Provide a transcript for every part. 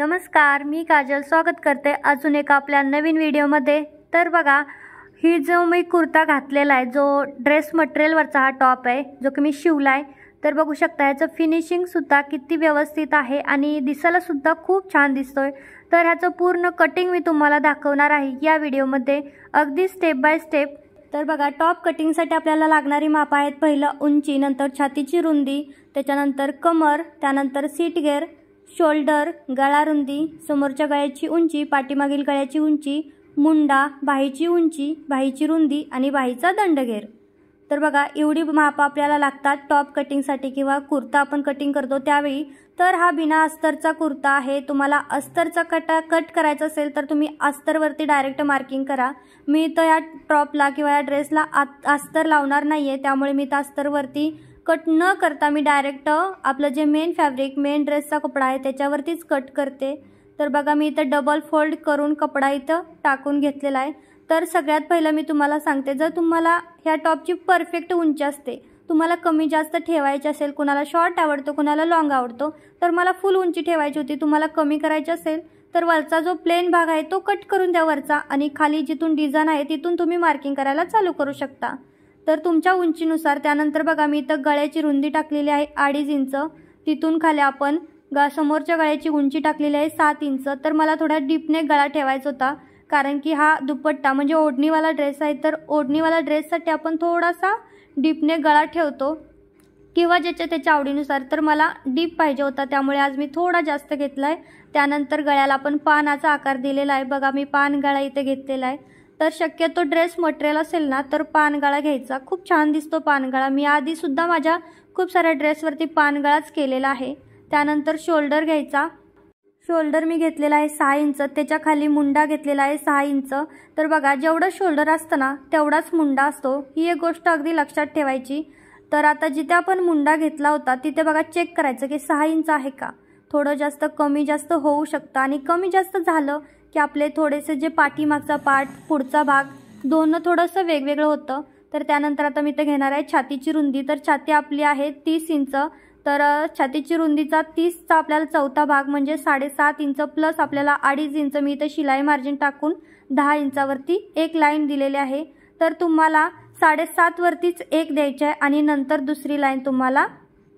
नमस्कार, मी काजल स्वागत करते अजून एका आपल्या नवीन व्हिडिओमध्ये। तर बघा, ही जो मी कुर्ता घातलेला आहे, जो ड्रेस मटेरियलवरचा हा टॉप आहे, जो की मी शिवलाय। तर बघू शकता ह्याचं फिनिशिंग सुद्धा किती व्यवस्थित आहे आणि दिसायला सुद्धा खूप छान दिसतोय। तर ह्याचं पूर्ण कटिंग मी तुम्हाला दाखवणार आहे या व्हिडिओमध्ये, अगदी स्टेप बाय स्टेप। तर बघा, टॉप कटिंगसाठी आपल्याला लागणारी माप आहेत। पहिलं उंची, नंतर छातीची रुंदी, त्याच्यानंतर कमर, त्यानंतर सीट गेअर, शोल्डर, गळा रुंदी, समोरच्या गळ्याची उंची, पाठीमागील गळ्याची उंची, मुंडा, बाहीची उंची, बाहीची रुंदी आणि बाहीचा दंडगेर। तर बघा, एवढी माप आपल्याला लागतात टॉप कटिंगसाठी किंवा कुर्ता आपण कटिंग करतो त्यावेळी। तर हा बिना अस्तरचा कुर्ता आहे। तुम्हाला अस्तरचा कट करायचा असेल तर तुम्ही अस्तरवरती डायरेक्ट मार्किंग करा। मी तर या टॉपला किंवा या ड्रेसला अस्तर लावणार नाहीये, त्यामुळे मी तर अस्तरवरती कट न करता मी डायरेक्ट आपलं जे मेन फॅब्रिक, मेन ड्रेसचा कपडा आहे त्याच्यावरतीच कट करते। तर बघा, मी इथं डबल फोल्ड करून कपडा इथं टाकून घेतलेला आहे। तर सगळ्यात पहिलं मी तुम्हाला सांगते, जर तुम्हाला ह्या टॉपची परफेक्ट उंची असते, तुम्हाला कमी जास्त ठेवायची असेल, कुणाला शॉर्ट आवडतो, कुणाला लॉंग आवडतो, तर मला फुल उंची ठेवायची होती। तुम्हाला कमी करायची असेल तर वरचा जो प्लेन भाग आहे तो कट करून द्या वरचा, आणि खाली जिथून डिझाइन आहे तिथून तुम्ही मार्किंग करायला चालू करू शकता। तर तुमच्या उंचीनुसार। त्यानंतर बघा, मी इथं गळ्याची रुंदी टाकलेली आहे 2.5 इंच, तिथून खाली आपण समोरच्या गळ्याची उंची टाकलेली आहे 7 इंच। तर मला थोडा डीपने गळा ठेवायचा होता, कारण की हा दुपट्टा म्हणजे ओढणीवाला ड्रेस आहे। तर ओढणीवाला ड्रेससाठी आपण थोडासा डीपने गळा ठेवतो किंवा त्याच्या आवडीनुसार। तर मला डीप पाहिजे होता, त्यामुळे आज मी थोडा जास्त घेतला आहे। त्यानंतर गळ्याला आपण पानाचा आकार दिलेला आहे। बघा, मी पान गळा इथे घेतलेला आहे। तर शक्यतो ड्रेस मटेरियल असेल ना तर पानगळा घ्यायचा, खूप छान दिसतो पानगळा। मी आधी सुद्धा माझ्या खूप साऱ्या ड्रेसवरती पानगळाच केलेला आहे। त्यानंतर शोल्डर घ्यायचा। शोल्डर मी घेतलेला आहे 6 इंच, त्याच्या खाली मुंडा घेतलेला आहे 6 इंच। तर बघा, जेवढं शोल्डर असतं ना तेवढाच मुंडा असतो, ही एक गोष्ट अगदी लक्षात ठेवायची। तर आता जिथे आपण मुंडा घेतला होता तिथे बघा, चेक करायचं की 6 इंच आहे का। थोडं जास्त कमी जास्त होऊ शकतं, आणि कमी जास्त झालं की आपले थोडेसे जे पाठीमागचा पार्ट, पुढचा भाग दोन्ही थोडंसं वेगवेगळं होतं। तर त्यानंतर आता मी इथे घेणार आहे छातीची रुंदी। तर छाती आपली आहे 30 इंच, तर छातीची रुंदीचा 30चा आपल्याला चौथा भाग म्हणजे 7.5 इंच प्लस आपल्याला 2.5 इंच मी इथे शिलाई मार्जिन टाकून 10 इंचावरती एक लाईन दिलेली आहे। तर तुम्हाला 7.5 वरतीच एक द्यायची आहे आणि नंतर दुसरी लाईन तुम्हाला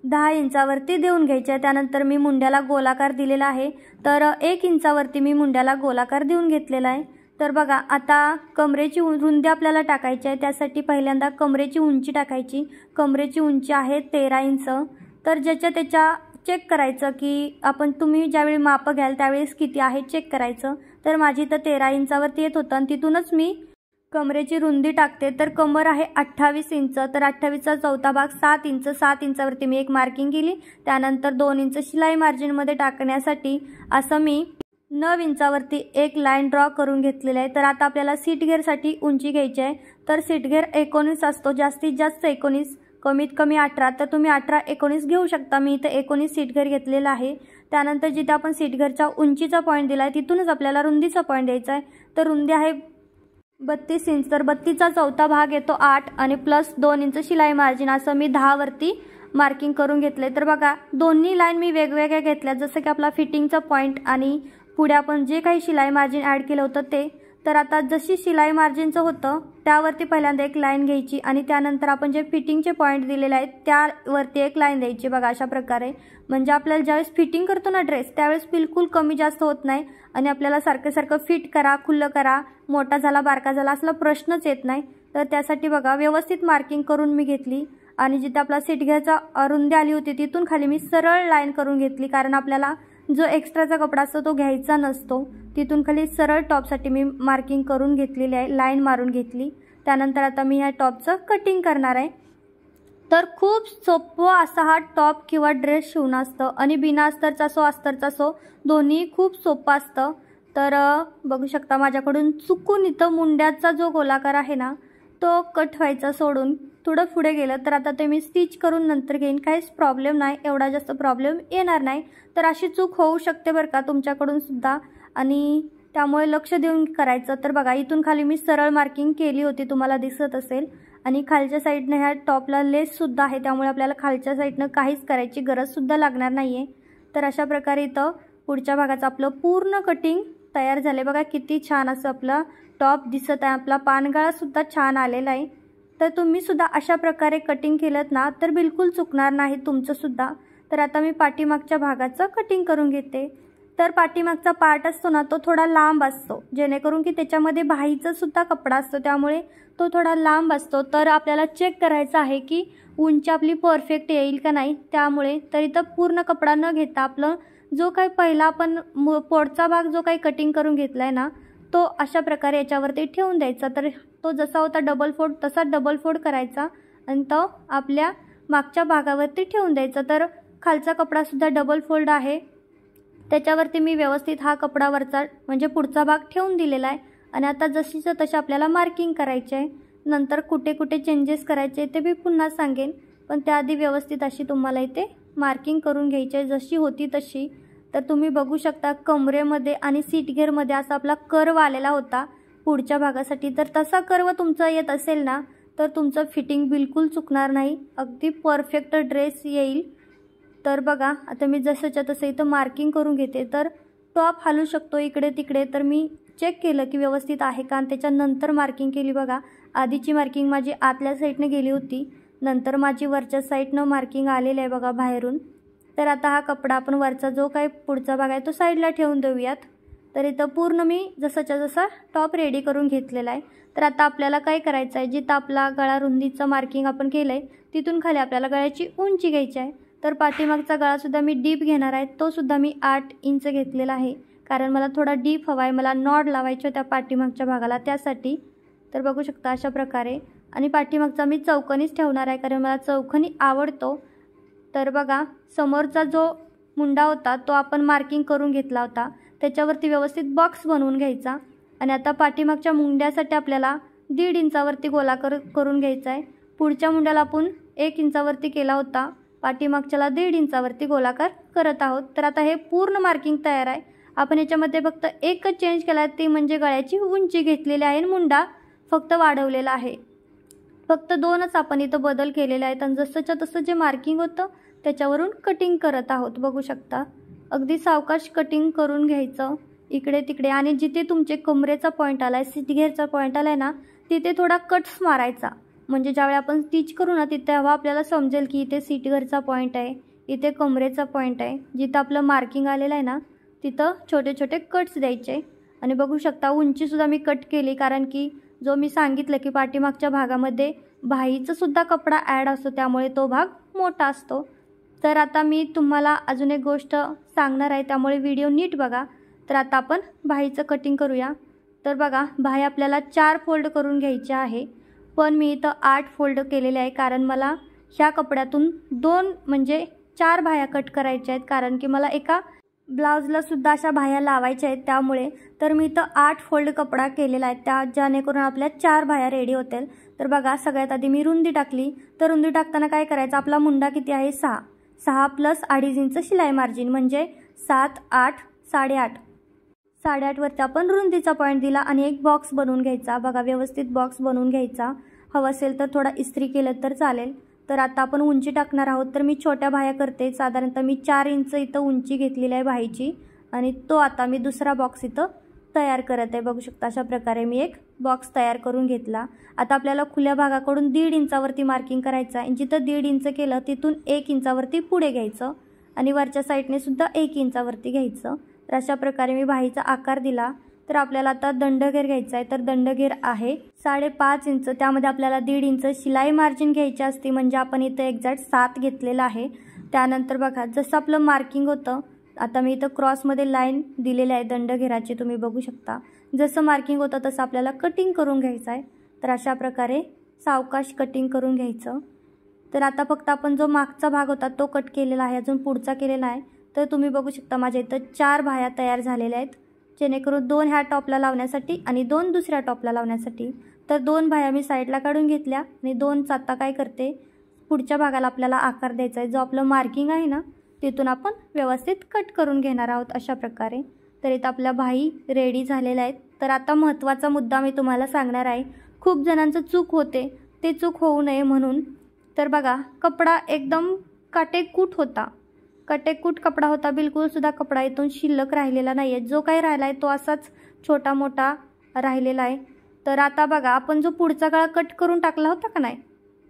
10 इंचावरती देऊन घ्यायची आहे। त्यानंतर मी मुंड्याला गोलाकार दिलेला आहे, तर 1 इंचावरती मी मुंड्याला गोलाकार देऊन घेतलेला आहे। तर बघा, आता कमरेची रुंदी आपल्याला टाकायची आहे, त्यासाठी पहिल्यांदा कमरेची उंची टाकायची। कमरेची उंची आहे 13 इंच। तर त्याच्या चेक करायचं की तुम्ही ज्यावेळी माप घ्याल त्यावेळेस किती आहे चेक करायचं। तर माझी तर 13 इंचावरती येत होतं, आणि तिथूनच मी कमरेची रुंदी टाकते। तर कमर आहे 28 इंच, तर 28चा चौथा भाग 7 इंच, 7 इंचावरती मी एक मार्किंग केली। त्यानंतर 2 इंच शिलाई मार्जिनमध्ये टाकण्यासाठी असं मी 9 इंचावरती एक लाईन ड्रॉ करून घेतलेली आहे। तर आता आपल्याला सीट गेअरसाठी उंची घ्यायची आहे। तर सीट गेअर 19 असतो, जास्तीत जास्त 19, कमीत कमी 18। तर तुम्ही 18-19 घेऊ शकता। मी इथं 19 सीट गेअर घेतलेला आहे। त्यानंतर जिथे आपण सीट गेअरच्या उंचीचा पॉईंट दिला आहे तिथूनच आपल्याला रुंदीचा पॉईंट द्यायचा आहे। तर रुंदी आहे 32 इंच, तर 32चा चौथा भाग येतो 8 आणि प्लस 2 इंच शिलाई मार्जिन, असं मी 10 वरती मार्किंग करून घेतले। तर बघा, दोन्ही लाईन मी वेगवेगळ्या घेतल्या, जसं की आपला फिटिंगचा पॉईंट आणि पुढे आपण जे काही शिलाई मार्जिन ॲड केलं होतं ते। तर आता जशी शिलाई मार्जिनचं होतं त्यावरती पहिल्यांदा एक लाईन घ्यायची, आणि त्यानंतर आपण जे फिटिंगचे पॉईंट दिलेले आहेत त्यावरती एक लाईन द्यायची। बघा, अशा प्रकारे, म्हणजे आपल्याला ज्यावेळेस फिटिंग करतो ना ड्रेस त्यावेळेस बिलकुल कमी जास्त होत नाही, आणि आपल्याला सारखं सारखं फिट करा, खुल्लं करा, मोठा झाला बारका झाला असला प्रश्नच येत नाही। तर त्यासाठी बघा, व्यवस्थित मार्किंग करून मी घेतली, आणि जिथे आपला सीट घ्यायचा रुंदी आली होती तिथून खाली मी सरळ लाईन करून घेतली, कारण आपल्याला जो एक्स्ट्राचा कपडा असतो तो घ्यायचा नसतो। तिथून खाली सरळ टॉपसाठी मी मार्किंग करून घेतलेली आहे, लाईन मारून घेतली। त्यानंतर आता मी ह्या टॉपचं कटिंग करणार आहे। तर खूप सोपं असा हा टॉप किंवा ड्रेस शिवणं असतं, आणि बिना अस्तरचा असो अस्तरचा असो दोन्ही खूप सोपं असतं। तर बघू शकता, माझ्याकडून चुकून इथं मुंड्याचा जो गोलाकार आहे ना तो कट व्हायचा सोडून थोडं पुढे गेलं, तर आता ते मी स्टिच करून नंतर घेईन, काहीच प्रॉब्लेम नाही, एवढा जास्त प्रॉब्लेम येणार नाही। तर अशी चूक होऊ शकते बरं का तुमच्याकडून सुद्धा, आणि त्यामुळे लक्ष देऊन करायचं। तर बघा, इथून खाली मी सरळ मार्किंग केली होती, तुम्हाला दिसत असेल, आणि खालच्या साईडने ह्या टॉपला लेस सुद्धा आहे, त्यामुळे आपल्याला खालच्या साईडनं काहीच करायची गरज सुद्धा लागणार नाहीये। तर अशा प्रकारे इथं पुढच्या भागाचं आपलं पूर्ण कटिंग तयार झाले। बघा किती छान असं आपला टॉप दिसत आहे। आपला पानगळासुद्धा छान आलेला आहे। तर तुम्ही सुद्धा अशा प्रकारे कटिंग केलं ना तर बिलकुल चुकणार नाही तुमचंसुद्धा। तर आता मी पाठीमागच्या भागाचं कटिंग करून घेते। तर पाठीमागचा पार्ट असतो ना तो थोडा लांब असतो, जेणेकरून की त्याच्यामध्ये बाहीचा सुद्धा कपडा असतो, त्यामुळे तो थोडा लांब असतो। तर आपल्याला चेक करायचं आहे की उंची आपली परफेक्ट येईल का नाही। त्यामुळे तर इथं पूर्ण कपडा न घेता आपलं जो काही पहिला आपण पोटचा भाग जो काही कटिंग करून घेतलाय ना तो अशा प्रकारे याच्यावरती ठेवून द्यायचा। तर तो जसा होता डबल फोल्ड तसा डबल फोल्ड करायचा आणि तो आपल्या मागच्या भागावरती ठेवून द्यायचा। तर खालचा कपडा सुद्धा डबल फोल्ड आहे, त्याच्यावरती मी व्यवस्थित हा कपडावरचा म्हणजे पुढचा भाग ठेवून दिलेला आहे। आणि आता जशीच्या तशी आपल्याला मार्किंग करायचे आहे। नंतर कुठे कुठे चेंजेस करायचे ते मी पुन्हा सांगेन, पण त्याआधी व्यवस्थित अशी तुम्हाला इथे मार्किंग करून घ्यायची आहे जशी होती तशी। तर तुम्ही बघू शकता कमरेमध्ये आणि सीट घेरमध्ये असा आपला कर्व आलेला होता पुढच्या भागासाठी। तर तसा कर्व तुमचा येत असेल ना तर तुमचं फिटिंग बिलकुल चुकणार नाही, अगदी परफेक्ट ड्रेस येईल। तर बघा आता मी जसंच्या तसं इथं मार्किंग करून घेते। तर टॉप हलू शकतो इकडे तिकडे, तर मी चेक केलं की व्यवस्थित आहे का, आणि त्याच्यानंतर मार्किंग केली। बघा आधीची मार्किंग माझी आतल्या साईडने गेली होती, नंतर माझी वरच्या साईडनं मार्किंग आलेली आहे बघा बाहेरून। तर आता हा कपडा आपण वरचा जो काही पुढचा भाग आहे तो साईडला ठेवून देऊयात। तर इथं पूर्ण मी जसाच्या जसा टॉप रेडी करून घेतलेला आहे। तर आता आपल्याला काय करायचं आहे, जिथं आपला गळा रुंदीचं मार्किंग आपण केलं आहे तिथून खाली आपल्याला गळ्याची उंची घ्यायची आहे। तर पाठीमागचा गळासुद्धा मी डीप घेणार आहे, तो सुद्धा मी 8 इंच घेतलेला आहे, कारण मला थोडा डीप हवा आहे, मला नॉड लावायचे होत्या पाठीमागच्या भागाला त्यासाठी। तर बघू शकता अशा प्रकारे, आणि पाठीमागचा मी चौकोनीच ठेवणार आहे कारण मला चौकोनी आवडतो। तर बघा समोरचा जो मुंडा होता तो आपण मार्किंग करून घेतला होता, त्याच्यावरती व्यवस्थित बॉक्स बनवून घ्यायचा। आणि आता पाठीमागच्या मुंड्यासाठी आपल्याला 1.5 इंचावरती गोलाकार करून घ्यायचा आहे। पुढच्या मुंड्याला आपण 1 इंचावरती केला होता, पाठीमागच्याला 1.5 इंचावरती गोलाकार करत आहोत। तर आता हे पूर्ण मार्किंग तयार आहे। आपण याच्यामध्ये फक्त एकच चेंज केला आहे, ती म्हणजे गळ्याची उंची घेतलेली आहे, मुंडा फक्त वाढवलेला आहे। फक्त 2च आपण इथं बदल केलेले आहेत, आणि जसंच्या तसं जे मार्किंग होतं त्याच्यावरून कटिंग करत आहोत। बघू शकता अगदी सावकाश कटिंग करून घ्यायचं इकडे तिकडे, आणि जिथे तुमचे कमरेचा पॉईंट आला आहे, सीट घेरचा पॉईंट आला आहे ना तिथे थोडा कट्स मारायचा, म्हणजे ज्यावेळी आपण स्टिच करू ना तिथे तेव्हा आपल्याला समजेल की इथे सीट घेरचा पॉईंट आहे, इथे कमरेचा पॉईंट आहे। जिथं आपलं मार्किंग आलेलं आहे ना तिथं छोटे छोटे कट्स द्यायचे। आणि बघू शकता उंचीसुद्धा मी कट केली, कारण की जो मी सांगितलं की पाठीमागच्या भागामध्ये बाहीचा सुद्धा कपडा ॲड असतो, त्यामुळे तो भाग मोठा असतो। तर आता मी तुम्हाला अजून एक गोष्ट सांगणार आहे, त्यामुळे व्हिडिओ नीट बघा। तर आता आपण बाहीचं कटिंग करूया। तर बघा बाही आपल्याला 4 फोल्ड करून घ्यायची आहे, पण मी इथं 8 फोल्ड केलेले आहे, कारण मला ह्या कपड्यातून 2 म्हणजे 4 बाह्या कट करायच्या आहेत, कारण की मला एका ब्लाउजला सुद्धा अशा बाह्या लावायच्या आहेत त्यामुळे। तर मी इथं 8 फोल्ड कपडा केलेला आहे, त्या जेणेकरून आपल्या 4 बाह्या रेडी होतील। तर बघा सगळ्यात आधी मी रुंदी टाकली। तर रुंदी टाकताना काय करायचं, आपला मुंडा किती आहे 6 प्लस 2.5 इंच शिलाई मार्जिन म्हणजे 7, 8, 8.5। 8.5 वरती आपण रुंदीचा पॉईंट दिला आणि एक बॉक्स बनवून घ्यायचा। बघा व्यवस्थित बॉक्स बनवून घ्यायचा, हवं असेल तर थोडा इस्त्री केलं तर चालेल। तर आता आपण उंची टाकणार आहोत। तर मी छोट्या बाह्या करते, साधारणतः मी 4 इंच इथं उंची घेतलेली आहे बाहीची, आणि तो आता मी दुसरा बॉक्स इथं तयार करत आहे। बघू शकता अशा प्रकारे मी एक बॉक्स तयार करून घेतला। आता आपल्याला खुल्या भागाकडून 1.5 इंचावरती मार्किंग करायचं आहे, जिथं 1.5 इंच केलं तिथून 1 इंचावरती पुढे घ्यायचं, आणि वरच्या साईडने सुद्धा 1 इंचावरती घ्यायचं। तर अशा प्रकारे मी बाहीचा आकार दिला। तर आपल्याला आता दंडघेर घ्यायचा आहे। तर दंडघेर आहे 5.5 इंच, त्यामध्ये आपल्याला 1.5 इंच शिलाई मार्जिन घ्यायची असते, म्हणजे आपण इथं एक्झॅक्ट 7 घेतलेला आहे। त्यानंतर बघा जसं आपलं मार्किंग होतं, आता मी इथं क्रॉसमध्ये लाईन दिलेली आहे दंडघेराची, तुम्ही बघू शकता। जसं मार्किंग होतं तसं आपल्याला कटिंग करून घ्यायचं आहे। तर अशा प्रकारे सावकाश कटिंग करून घ्यायचं। तर आता फक्त आपण जो मागचा भाग होता तो कट केलेला आहे, अजून पुढचा केलेला आहे। तर तुम्ही बघू शकता माझ्या इथं 4 बाह्या तयार झालेल्या आहेत, जेणेकरून 2 ह्या टॉपला लावण्यासाठी आणि 2 दुसऱ्या टॉपला लावण्यासाठी। तर 2 बाह्या मी साईडला काढून घेतल्या, आणि 2 आता काय करते, पुढच्या भागाला आपल्याला आकार द्यायचा आहे, जो आपलं मार्किंग आहे ना तिथून आपण व्यवस्थित कट करून घेणार आहोत अशा प्रकारे। तर इथं आपल्या बाही रेडी झालेल्या आहेत। तर आता महत्त्वाचा मुद्दा मी तुम्हाला सांगणार आहे, खूप जणांचं चूक होते, ते चूक होऊ नये म्हणून। तर बघा कपडा एकदम काटेकुट होता, कटेकूट कपडा होता, बिलकुलसुद्धा कपडा इथून शिल्लक राहिलेला नाही आहे. जो काही राहिला आहे तो असाच छोटा मोठा राहिलेला आहे. तर आता बघा, आपण जो पुढचा गळा कट करून टाकला होता का नाही,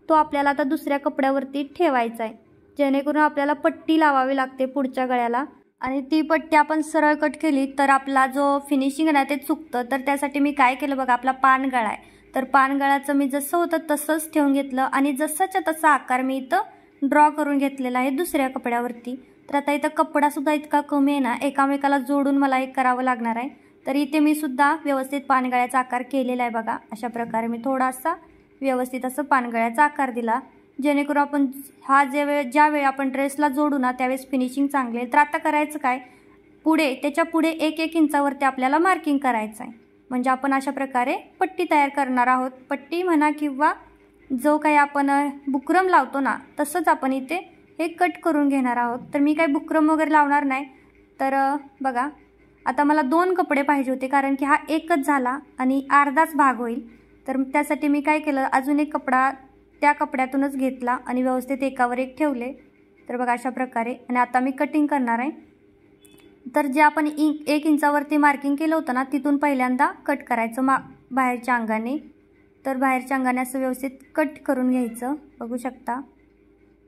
तो आपल्याला आता दुसऱ्या कपड्यावरती ठेवायचा आहे, जेणेकरून आपल्याला पट्टी लावावी लागते पुढच्या गळ्याला. आणि ती पट्टी आपण सरळ कट केली तर आपला जो फिनिशिंग आहे ते चुकतं. तर त्यासाठी मी काय केलं बघा, आपला पानगळा आहे, तर पानगळाचं मी जसं होतं तसंच ठेवून घेतलं आणि जसाच्या तसा आकार मी इथं ड्रॉ करून घेतलेला आहे दुसऱ्या कपड्यावरती. तर आता इथं कपडासुद्धा इतका कमी आहे ना, एकामेकाला जोडून मला एक करावं लागणार आहे. तर इथे मी सुद्धा व्यवस्थित पानगळ्याचा आकार केलेला आहे बघा. अशा प्रकारे मी थोडासा व्यवस्थित असं पानगळ्याचा आकार दिला, जेणेकरून आपण ज्यावेळी आपण ड्रेसला जोडू ना त्यावेळेस फिनिशिंग चांगले. तर आता करायचं काय, त्याच्या पुढे 1-1 इंचावरती आपल्याला मार्किंग करायचं आहे. म्हणजे आपण अशा प्रकारे पट्टी तयार करणार आहोत. पट्टी म्हणा किंवा जो काही आपण बुकरम लावतो ना, तसंच आपण इथे हे कट करून घेणार आहोत. तर मी काही बुकरम वगैरे लावणार नाही. तर बघा, आता मला 2 कपडे पाहिजे होते, कारण की हा एकच झाला आणि अर्धाच भाग होईल. तर त्यासाठी मी काय केलं, अजून एक कपडा त्या कपड्यातूनच घेतला आणि व्यवस्थित एकावर एक ठेवले. तर बघा अशा प्रकारे. आणि आता मी कटिंग करणार आहे. तर जे आपण 1 इंचावरती मार्किंग केलं होतं ना, तिथून पहिल्यांदा कट करायचं बाहेरच्या अंगाने. तर बाहेरच्या अंगाने असं व्यवस्थित कट करून घ्यायचं, बघू शकता.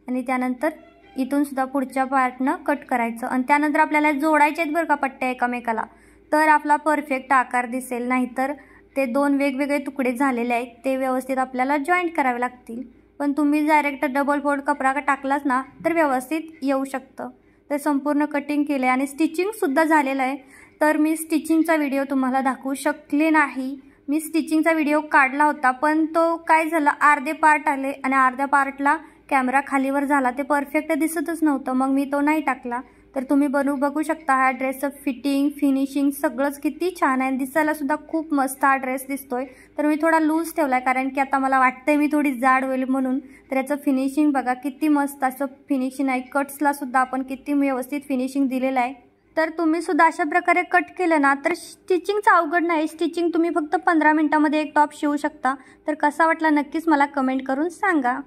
आणि त्यानंतर इथून सुद्धा पुढच्या पार्टनं कट करायचं. आणि त्यानंतर आपल्याला जोडायचे आहेत बरं का पट्ट्या एकामेकाला, तर आपला परफेक्ट आकार दिसेल. नाहीतर ते 2 वेगवेगळे तुकडे झालेले आहेत, ते व्यवस्थित आपल्याला जॉईंट करावे लागतील. पण तुम्ही डायरेक्ट डबल फोल्ड कपडा टाकलाच ना तर व्यवस्थित येऊ शकतं. तर संपूर्ण कटिंग केलं आहे आणि स्टिचिंगसुद्धा झालेलं आहे. तर मी स्टिचिंगचा व्हिडिओ तुम्हाला दाखवू शकले नाही. मी स्टिचिंगचा व्हिडिओ काढला होता, पण तो काय झालं, अर्धे पार्ट आले आणि अर्ध्या पार्टला कॅमेरा खालीवर झाला, ते परफेक्ट दिसतच नव्हतं, मग मी तो नाही टाकला. तर तुम्ही बघू शकता हा ड्रेसचं फिटिंग, फिनिशिंग सगळंच किती छान आहे. दिसायलासुद्धा खूप मस्त हा ड्रेस दिसतोय. तर मी थोडा लूज ठेवला आहे, कारण की आता मला वाटतंय मी थोडी जाड होईल म्हणून. तर याचं फिनिशिंग बघा किती मस्त असं फिनिशिंग आहे. कट्सलासुद्धा आपण किती व्यवस्थित फिनिशिंग दिलेलं आहे. तर तुम्ही सुद्धा अशा प्रकारे कट केलं ना तर स्टिचिंगचं अवघड नाही. स्टिचिंग तुम्ही फक्त 15 मिनिटामध्ये एक टॉप शिवू शकता. तर कसा वाटला नक्कीच मला कमेंट करून सांगा.